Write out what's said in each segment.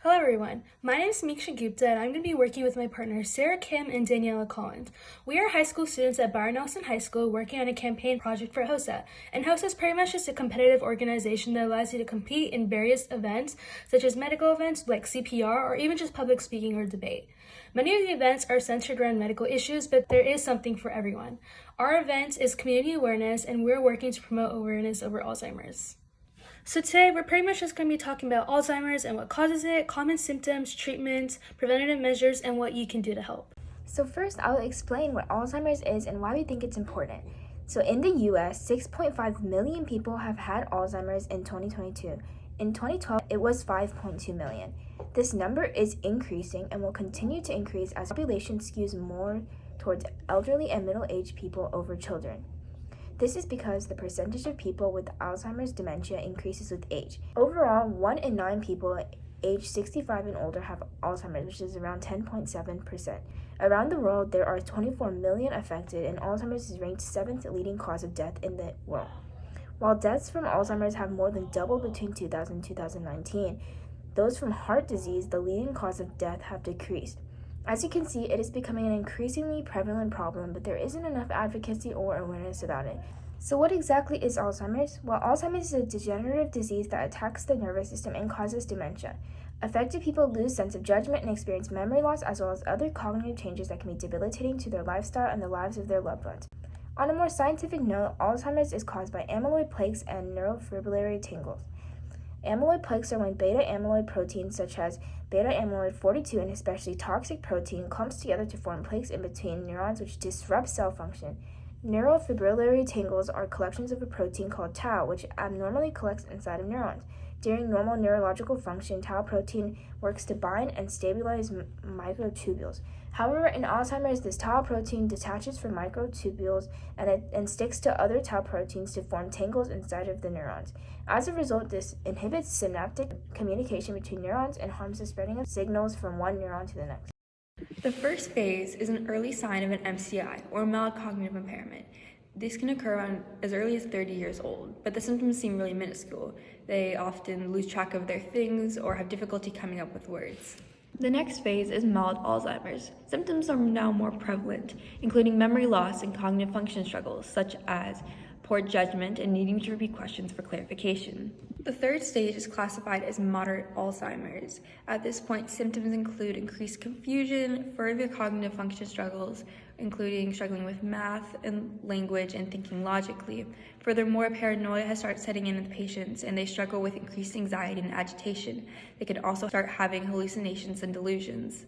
Hello everyone, my name is Meeksha Gupta and I'm going to be working with my partners Sarah Kim and Daniela Collins. We are high school students at Byron Nelson High School working on a campaign project for HOSA. And HOSA is pretty much just a competitive organization that allows you to compete in various events, such as medical events like CPR or even just public speaking or debate. Many of the events are centered around medical issues, but there is something for everyone. Our event is community awareness and we're working to promote awareness over Alzheimer's. So today we're pretty much just going to be talking about Alzheimer's and what causes it, common symptoms, treatments, preventative measures, and what you can do to help. So first, I'll explain what Alzheimer's is and why we think it's important. So in the US, 6.5 million people have had Alzheimer's in 2022. In 2012, it was 5.2 million. This number is increasing and will continue to increase as the population skews more towards elderly and middle-aged people over children. This is because the percentage of people with Alzheimer's dementia increases with age. Overall, 1 in 9 people aged 65 and older have Alzheimer's, which is around 10.7%. Around the world, there are 24 million affected, and Alzheimer's is ranked 7th leading cause of death in the world. While deaths from Alzheimer's have more than doubled between 2000 and 2019, those from heart disease, the leading cause of death, have decreased. As you can see, it is becoming an increasingly prevalent problem, but there isn't enough advocacy or awareness about it. So what exactly is Alzheimer's? Well, Alzheimer's is a degenerative disease that attacks the nervous system and causes dementia. Affected people lose sense of judgment and experience memory loss, as well as other cognitive changes that can be debilitating to their lifestyle and the lives of their loved ones. On a more scientific note, Alzheimer's is caused by amyloid plaques and neurofibrillary tangles. Amyloid plaques are when beta-amyloid proteins such as beta-amyloid 42 and especially toxic protein clumps together to form plaques in between neurons which disrupt cell function. Neurofibrillary tangles are collections of a protein called tau which abnormally collects inside of neurons. During normal neurological function, tau protein works to bind and stabilize microtubules. However, in Alzheimer's, this tau protein detaches from microtubules and sticks to other tau proteins to form tangles inside of the neurons. As a result, this inhibits synaptic communication between neurons and harms the spreading of signals from one neuron to the next. The first phase is an early sign of an MCI, or mild cognitive impairment. This can occur around as early as 30 years old, but the symptoms seem really minuscule. They often lose track of their things or have difficulty coming up with words. The next phase is mild Alzheimer's. Symptoms are now more prevalent, including memory loss and cognitive function struggles, such as poor judgment and needing to repeat questions for clarification. The third stage is classified as moderate Alzheimer's. At this point, symptoms include increased confusion, further cognitive function struggles, including struggling with math and language and thinking logically. Furthermore, paranoia has started setting in with patients and they struggle with increased anxiety and agitation. They could also start having hallucinations and delusions.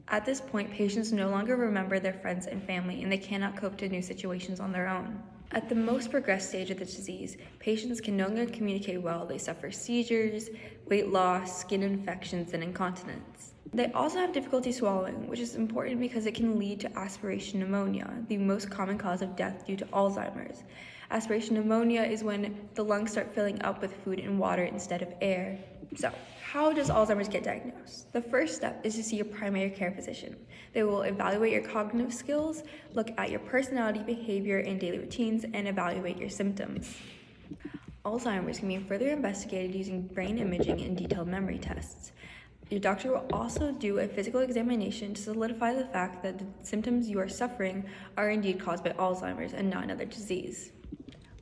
At this point, patients no longer remember their friends and family and they cannot cope to new situations on their own. At the most progressed stage of the disease, patients can no longer communicate well. They suffer seizures, weight loss, skin infections, and incontinence. They also have difficulty swallowing, which is important because it can lead to aspiration pneumonia, the most common cause of death due to Alzheimer's. Aspiration pneumonia is when the lungs start filling up with food and water instead of air. So, how does Alzheimer's get diagnosed? The first step is to see a primary care physician. They will evaluate your cognitive skills, look at your personality, behavior, and daily routines, and evaluate your symptoms. Alzheimer's can be further investigated using brain imaging and detailed memory tests. Your doctor will also do a physical examination to solidify the fact that the symptoms you are suffering are indeed caused by Alzheimer's and not another disease.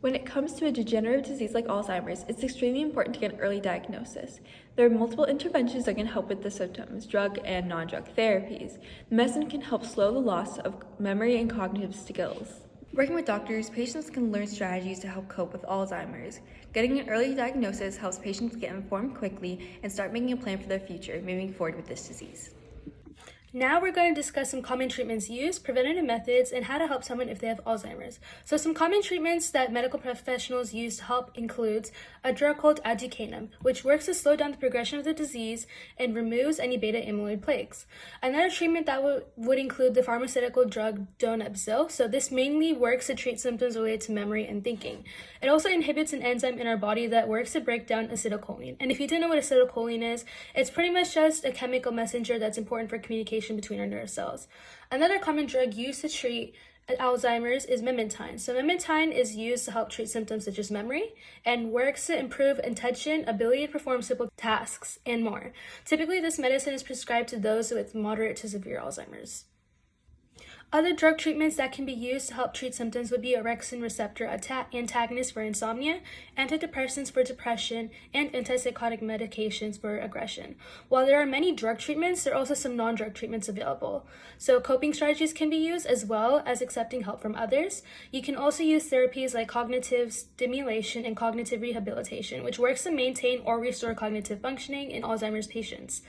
When it comes to a degenerative disease like Alzheimer's, it's extremely important to get an early diagnosis. There are multiple interventions that can help with the symptoms, drug and non-drug therapies. The medicine can help slow the loss of memory and cognitive skills. Working with doctors, patients can learn strategies to help cope with Alzheimer's. Getting an early diagnosis helps patients get informed quickly and start making a plan for their future moving forward with this disease. Now we're going to discuss some common treatments used, preventative methods, and how to help someone if they have Alzheimer's. So some common treatments that medical professionals use to help includes a drug called aducanum, which works to slow down the progression of the disease and removes any beta-amyloid plaques. Another treatment that would include the pharmaceutical drug donepezil. So this mainly works to treat symptoms related to memory and thinking. It also inhibits an enzyme in our body that works to break down acetylcholine. And if you didn't know what acetylcholine is, it's pretty much just a chemical messenger that's important for communication between our nerve cells. Another common drug used to treat Alzheimer's is memantine. So memantine is used to help treat symptoms such as memory and works to improve attention, ability to perform simple tasks, and more. Typically, this medicine is prescribed to those with moderate to severe Alzheimer's. Other drug treatments that can be used to help treat symptoms would be orexin receptor antagonists for insomnia, antidepressants for depression, and antipsychotic medications for aggression. While there are many drug treatments, there are also some non-drug treatments available. So coping strategies can be used as well as accepting help from others. You can also use therapies like cognitive stimulation and cognitive rehabilitation, which works to maintain or restore cognitive functioning in Alzheimer's patients.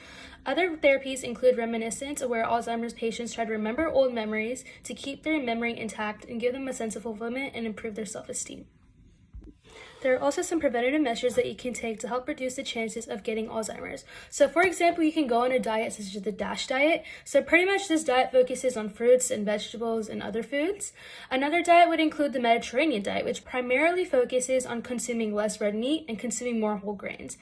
Other therapies include reminiscence, where Alzheimer's patients try to remember old memories to keep their memory intact and give them a sense of fulfillment and improve their self-esteem. There are also some preventative measures that you can take to help reduce the chances of getting Alzheimer's. So for example, you can go on a diet such as the DASH diet. So pretty much this diet focuses on fruits and vegetables and other foods. Another diet would include the Mediterranean diet, which primarily focuses on consuming less red meat and consuming more whole grains.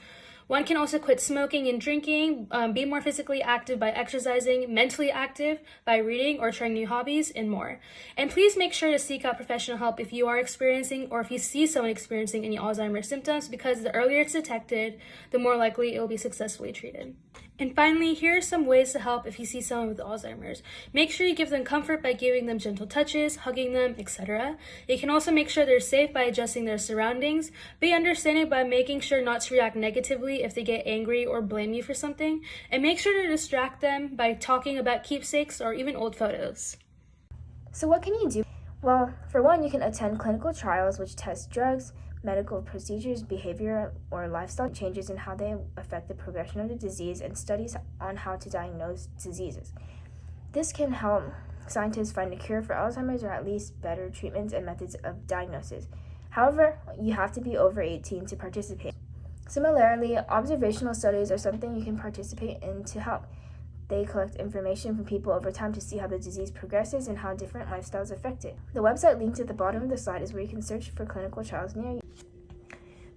One can also quit smoking and drinking, be more physically active by exercising, mentally active by reading or trying new hobbies, and more. And please make sure to seek out professional help if you are experiencing or if you see someone experiencing any Alzheimer's symptoms, because the earlier it's detected, the more likely it will be successfully treated. And finally, here are some ways to help if you see someone with Alzheimer's. Make sure you give them comfort by giving them gentle touches, hugging them, etc. You can also make sure they're safe by adjusting their surroundings. Be understanding by making sure not to react negatively if they get angry or blame you for something. And make sure to distract them by talking about keepsakes or even old photos. So what can you do? Well, for one, you can attend clinical trials which test drugs, medical procedures, behavior, or lifestyle changes and how they affect the progression of the disease, and studies on how to diagnose diseases. This can help scientists find a cure for Alzheimer's, or at least better treatments and methods of diagnosis. However, you have to be over 18 to participate. Similarly, observational studies are something you can participate in to help. They collect information from people over time to see how the disease progresses and how different lifestyles affect it. The website linked at the bottom of the slide is where you can search for clinical trials near you.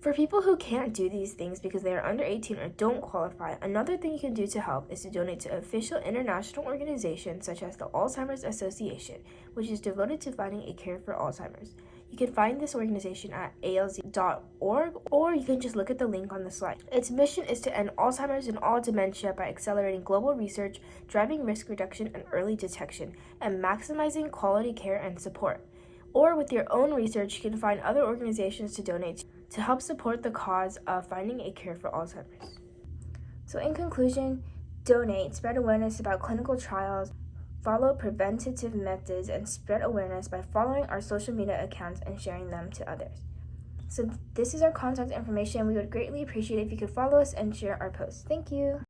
For people who can't do these things because they are under 18 or don't qualify, another thing you can do to help is to donate to official international organizations such as the Alzheimer's Association, which is devoted to finding a cure for Alzheimer's. You can find this organization at alz.org, or you can just look at the link on the slide. Its mission is to end Alzheimer's and all dementia by accelerating global research, driving risk reduction and early detection, and maximizing quality care and support. Or with your own research, you can find other organizations to donate to help support the cause of finding a cure for Alzheimer's. So in conclusion, donate, spread awareness about clinical trials, follow preventative methods, and spread awareness by following our social media accounts and sharing them to others. So this is our contact information. We would greatly appreciate it if you could follow us and share our posts. Thank you.